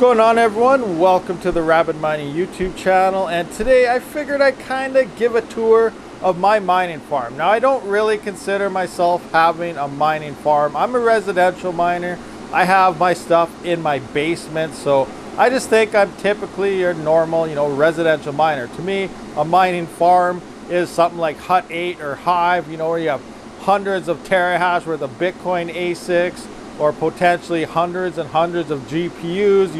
going on, everyone? Welcome to the RabidMining YouTube channel, and today I figured I'd kind of give a tour of my mining farm. Now, I don't really consider myself having a mining farm. I'm a residential miner. I have my stuff in my basement, so I just think I'm typically your normal, residential miner. To me, a mining farm is something like Hut 8 or Hive, where you have hundreds of terahash worth of Bitcoin ASICs, or potentially hundreds and hundreds of GPUs,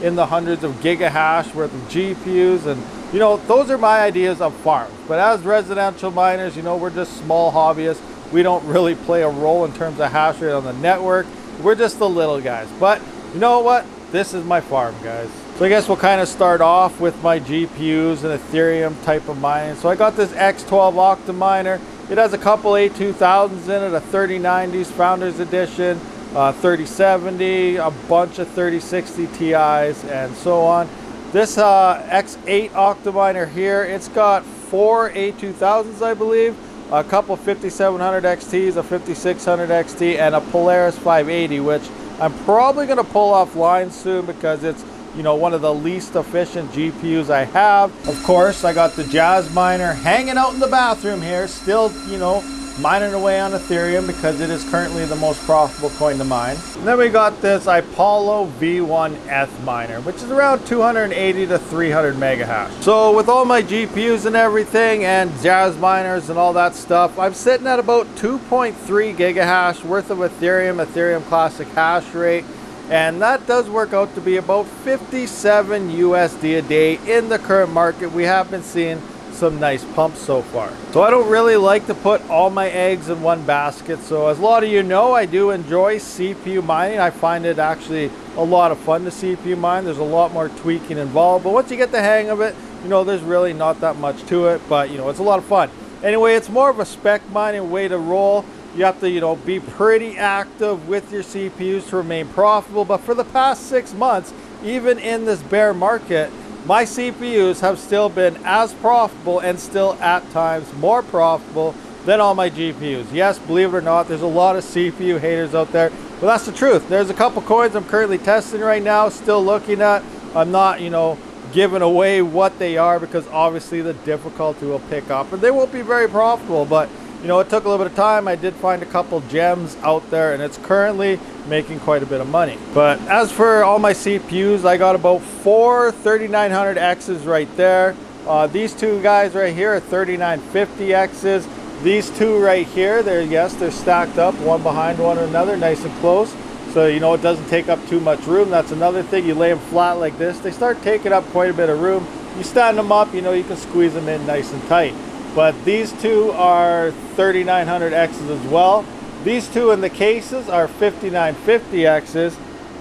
in the hundreds of gigahash worth of GPUs. And, those are my ideas of farms. But as residential miners, we're just small hobbyists. We don't really play a role in terms of hash rate on the network. We're just the little guys. But you know what? This is my farm, guys. So I guess we'll kind of start off with my GPUs and Ethereum type of mining. So I got this X12 OCTOMINER. It has a couple A2000s in it, a 3090s Founders Edition, 3070, a bunch of 3060 Ti's, and so on. This X8 OCTOMINER here, it's got 4 A2000s, I believe, a couple 5700 XTs, a 5600 XT, and a Polaris 580, which I'm probably going to pull offline soon because it's one of the least efficient GPUs I have. Of course, I got the Jazz Miner hanging out in the bathroom here, still, mining away on Ethereum because it is currently the most profitable coin to mine. And then we got this Apollo V1 miner, which is around 280 to 300 mega hash. So with all my GPUs and everything and Jazz miners and all that stuff, I'm sitting at about 2.3 gigahash worth of Ethereum Classic hash rate. And that does work out to be about 57 USD a day in the current market. We have been seeing some nice pumps so far. So I don't really like to put all my eggs in one basket. So as a lot of you know, I do enjoy CPU mining. I find it actually a lot of fun to CPU mine. There's a lot more tweaking involved, but once you get the hang of it, there's really not that much to it, but it's a lot of fun. Anyway, it's more of a spec mining way to roll. You have to, be pretty active with your CPUs to remain profitable. But for the past 6 months, even in this bear market, my CPUs have still been as profitable and still at times more profitable than all my GPUs. Yes, believe it or not, there's a lot of CPU haters out there, but that's the truth. There's a couple coins I'm currently testing right now, still looking at. I'm not, giving away what they are because obviously the difficulty will pick up and they won't be very profitable, but it took a little bit of time. I did find a couple gems out there and it's currently making quite a bit of money. But as for all my CPUs, I got about 4 3900Xs right there. These two guys right here are 3950Xs. These two right here, they're stacked up one behind one another, nice and close. So it doesn't take up too much room. That's another thing. You lay them flat like this, they start taking up quite a bit of room. You stand them up, you can squeeze them in nice and tight. But these two are 3900Xs as well. These two in the cases are 5950Xs.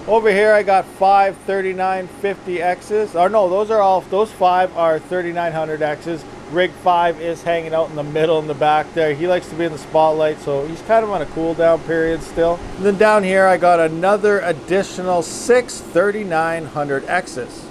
Over here I got 5 3950Xs. Or no, those 5 are 3900Xs. Rig 5 is hanging out in the middle in the back there. He likes to be in the spotlight, so he's kind of on a cool down period still. And then down here I got another additional 6 3900Xs.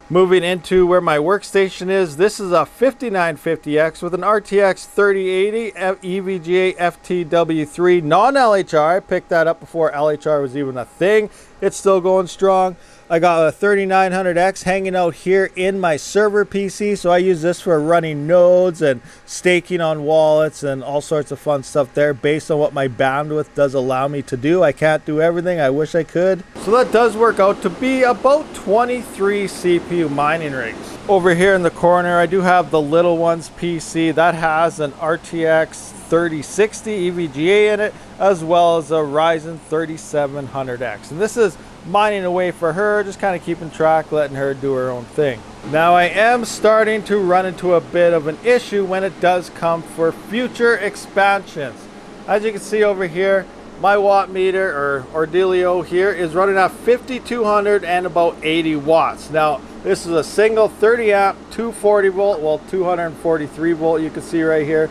Moving into where my workstation is, this is a 5950X with an RTX 3080 EVGA FTW3 non-LHR. I picked that up before LHR was even a thing. It's still going strong. I got a 3900X hanging out here in my server PC, so I use this for running nodes and staking on wallets and all sorts of fun stuff there based on what my bandwidth does allow me to do. I can't do everything. I wish I could. So that does work out to be about 23 CPU mining rigs. Over here in the corner, I do have the little ones PC that has an RTX 3060 EVGA in it, as well as a Ryzen 3700X. And this is mining away for her, just kind of keeping track, letting her do her own thing. Now I am starting to run into a bit of an issue when it does come for future expansions. As you can see over here, my watt meter or Ordelio here is running at 5200 and about 80 watts. Now this is a single 30 amp 240 volt, well 243 volt you can see right here,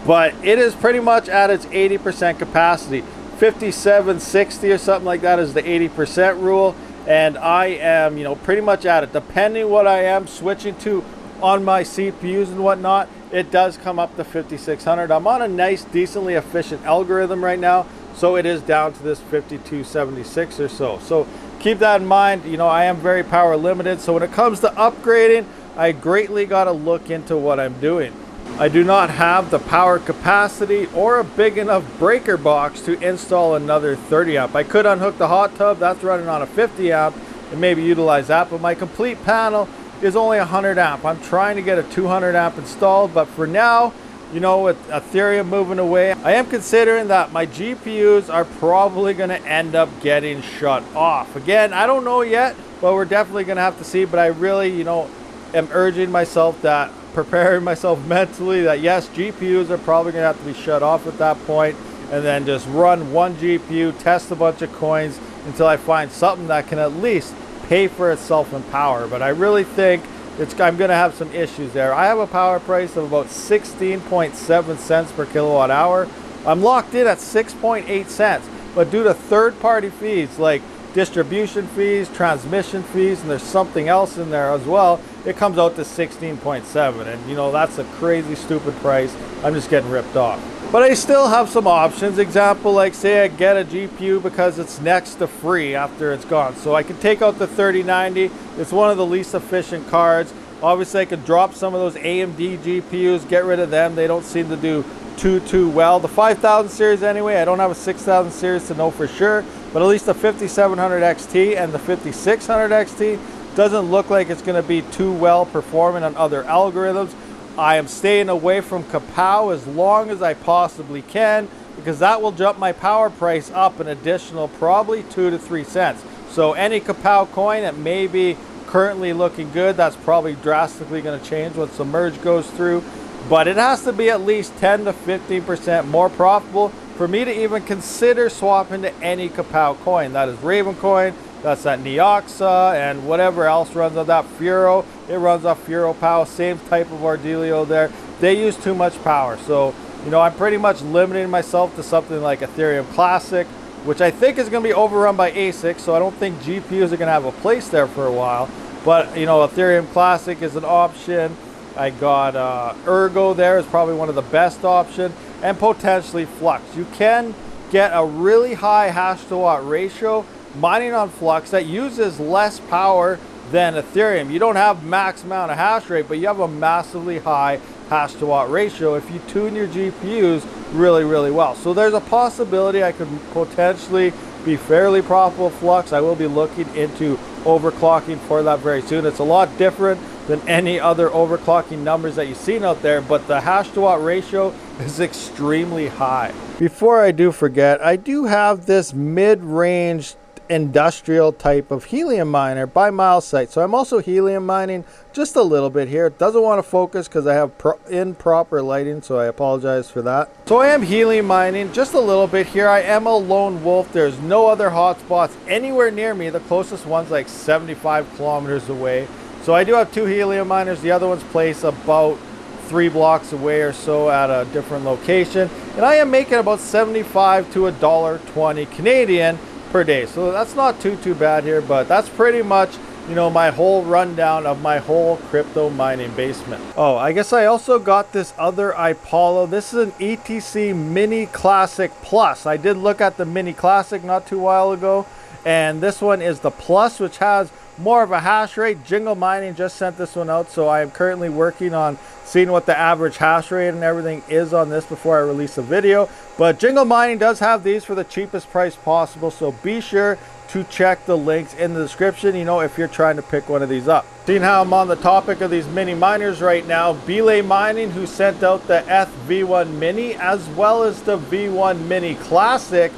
but it is pretty much at its 80% capacity. 5760 or something like that is the 80% rule, and I am pretty much at it. Depending what I am switching to on my CPUs and whatnot, it does come up to 5600. I'm on a nice decently efficient algorithm right now, so it is down to this 5276 or so. So keep that in mind. You know, I am very power limited, so when it comes to upgrading, I greatly got to look into what I'm doing. I do not have the power capacity or a big enough breaker box to install another 30 amp. I could unhook the hot tub, that's running on a 50 amp, and maybe utilize that, but my complete panel is only 100 amp. I'm trying to get a 200 amp installed, but for now, you know, with Ethereum moving away, I am considering that my GPUs are probably going to end up getting shut off. Again, I don't know yet, but we're definitely going to have to see. But I really, you know, am urging myself that, preparing myself mentally that yes, GPUs are probably going to have to be shut off at that point, and then just run one GPU, test a bunch of coins until I find something that can at least pay for itself in power. But I really think I'm going to have some issues there. I have a power price of about 16.7 cents per kilowatt hour. I'm locked in at 6.8 cents, but due to third-party fees like distribution fees, transmission fees, and there's something else in there as well, it comes out to 16.7, and you know, that's a crazy stupid price. I'm just getting ripped off. But I still have some options. Example, like say I get a GPU because it's next to free after it's gone. So I can take out the 3090. It's one of the least efficient cards. Obviously I could drop some of those AMD GPUs, get rid of them. They don't seem to do too well. The 5000 series anyway, I don't have a 6000 series to know for sure, but at least the 5700 XT and the 5600 XT doesn't look like it's going to be too well performing on other algorithms. I am staying away from Kapow as long as I possibly can, because that will jump my power price up an additional probably 2 to 3 cents. So any Kapow coin that may be currently looking good, that's probably drastically going to change once the merge goes through. But it has to be at least 10 to 15% more profitable for me to even consider swapping to any Kapow coin. That is Raven coin, that's that Neoxa, and whatever else runs on that. Furo, it runs off Furo Power, same type of ordealio there. They use too much power. So, you know, I'm pretty much limiting myself to something like Ethereum Classic, which I think is going to be overrun by ASICs, so I don't think GPUs are going to have a place there for a while. But, you know, Ethereum Classic is an option. I got Ergo there is probably one of the best options, and potentially Flux. You can get a really high hash to watt ratio mining on Flux that uses less power than Ethereum. You don't have max amount of hash rate, but you have a massively high hash to watt ratio if you tune your GPUs really well. So there's a possibility I could potentially be fairly profitable with Flux. I will be looking into overclocking for that very soon. It's a lot different than any other overclocking numbers that you've seen out there, but the hash to watt ratio is extremely high. Before I do forget, I do have this mid-range industrial type of helium miner by MileSite. So I'm also helium mining just a little bit here. It doesn't want to focus because I have improper lighting, so I apologize for that. So I am helium mining just a little bit here. I am a lone wolf. There's no other hotspots anywhere near me. The closest one's like 75 kilometers away. So I do have 2 helium miners. The other one's placed about 3 blocks away or so at a different location. And I am making about 75 to $1.20 Canadian per day. So that's not too bad here, but that's pretty much, you know, my whole rundown of my whole crypto mining basement. Oh, I guess I also got this other iPollo. This is an ETC Mini Classic Plus. I did look at the Mini Classic not too while ago, and this one is the Plus, which has more of a hash rate. Jingle Mining just sent this one out, so I am currently working on seeing what the average hash rate and everything is on this before I release a video. But Jingle Mining does have these for the cheapest price possible, so be sure to check the links in the description, you know, if you're trying to pick one of these up. Seeing how I'm on the topic of these mini miners right now, Belay Mining, who sent out the V1 Mini as well as the V1 Mini Classic,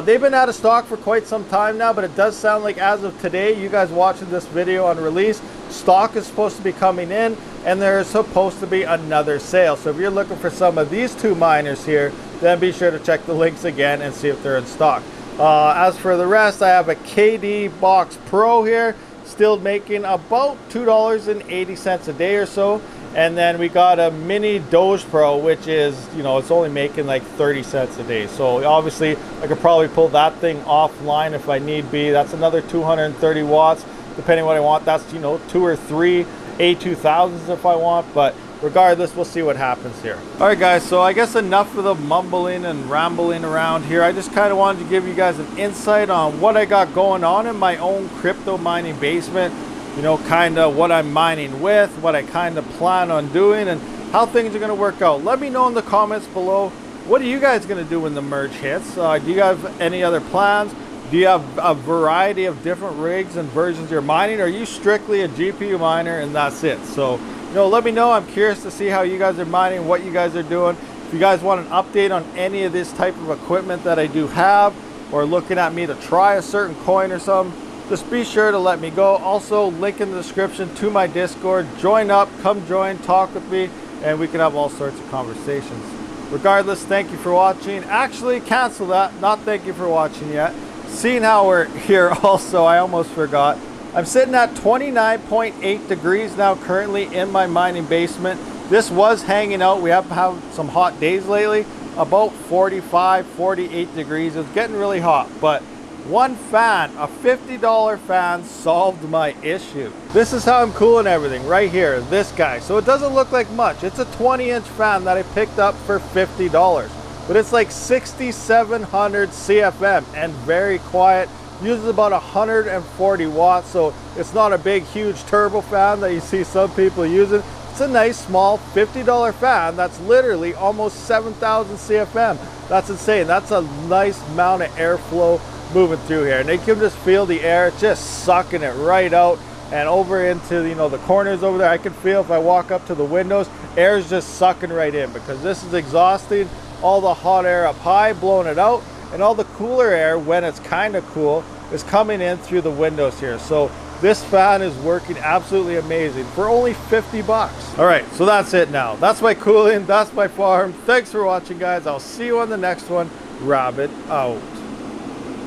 they've been out of stock for quite some time now, but it does sound like as of today, you guys watching this video on release, stock is supposed to be coming in, and there's supposed to be another sale. So if you're looking for some of these 2 miners here, then be sure to check the links again and see if they're in stock. As for the rest, I have a KD Box Pro here, still making about $2.80 a day or so. And then we got a Mini Doge Pro, which is, you know, it's only making like 30 cents a day. So obviously I could probably pull that thing offline if I need be. That's another 230 watts, depending on what I want. That's, you know, 2 or 3 A2000s if I want. But regardless, we'll see what happens here. All right, guys, so I guess enough of the mumbling and rambling around here. I just kind of wanted to give you guys an insight on what I got going on in my own crypto mining basement. You know, kind of what I'm mining with, what I kind of plan on doing, and how things are going to work out. Let me know in the comments below. What are you guys going to do when the merge hits? Do you have any other plans? Do you have a variety of different rigs and versions you're mining? Or are you strictly a GPU miner and that's it? So, you know, let me know. I'm curious to see how you guys are mining, what you guys are doing. If you guys want an update on any of this type of equipment that I do have, or looking at me to try a certain coin or something, just be sure to let me go. Also, link in the description to my Discord. Join up, come join, talk with me, and we can have all sorts of conversations. Regardless, thank you for watching. Actually, cancel that. Not thank you for watching yet. Seeing how we're here also, I almost forgot. I'm sitting at 29.8 degrees now currently in my mining basement. This was hanging out. We have had some hot days lately. About 45, 48 degrees. It's getting really hot, but one fan, a $50 fan, solved my issue. This is how I'm cooling everything right here, this guy. So it doesn't look like much. It's a 20-inch fan that I picked up for $50, but it's like 6,700 CFM and very quiet. Uses about 140 watts, so it's not a big, huge turbo fan that you see some people using. It's a nice, small $50 fan that's literally almost 7,000 CFM. That's insane. That's a nice amount of airflow moving through here, and they can just feel the air just sucking it right out and over into, you know, the corners over there. I can feel if I walk up to the windows, air is just sucking right in, because this is exhausting all the hot air up high, blowing it out, and all the cooler air, when it's kind of cool, is coming in through the windows here. So this fan is working absolutely amazing for only 50 bucks. All right, so that's it now. That's my cooling, that's my farm. Thanks for watching, guys. I'll see you on the next one. Rabid out.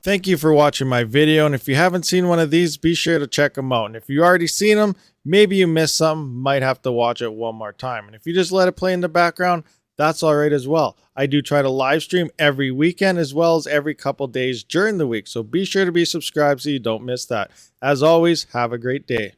Thank you for watching my video, and if you haven't seen one of these, be sure to check them out. And if you already seen them, maybe you missed something, might have to watch it one more time. And if you just let it play in the background, that's all right as well. I do try to live stream every weekend as well as every couple days during the week, so be sure to be subscribed so you don't miss that. As always, have a great day.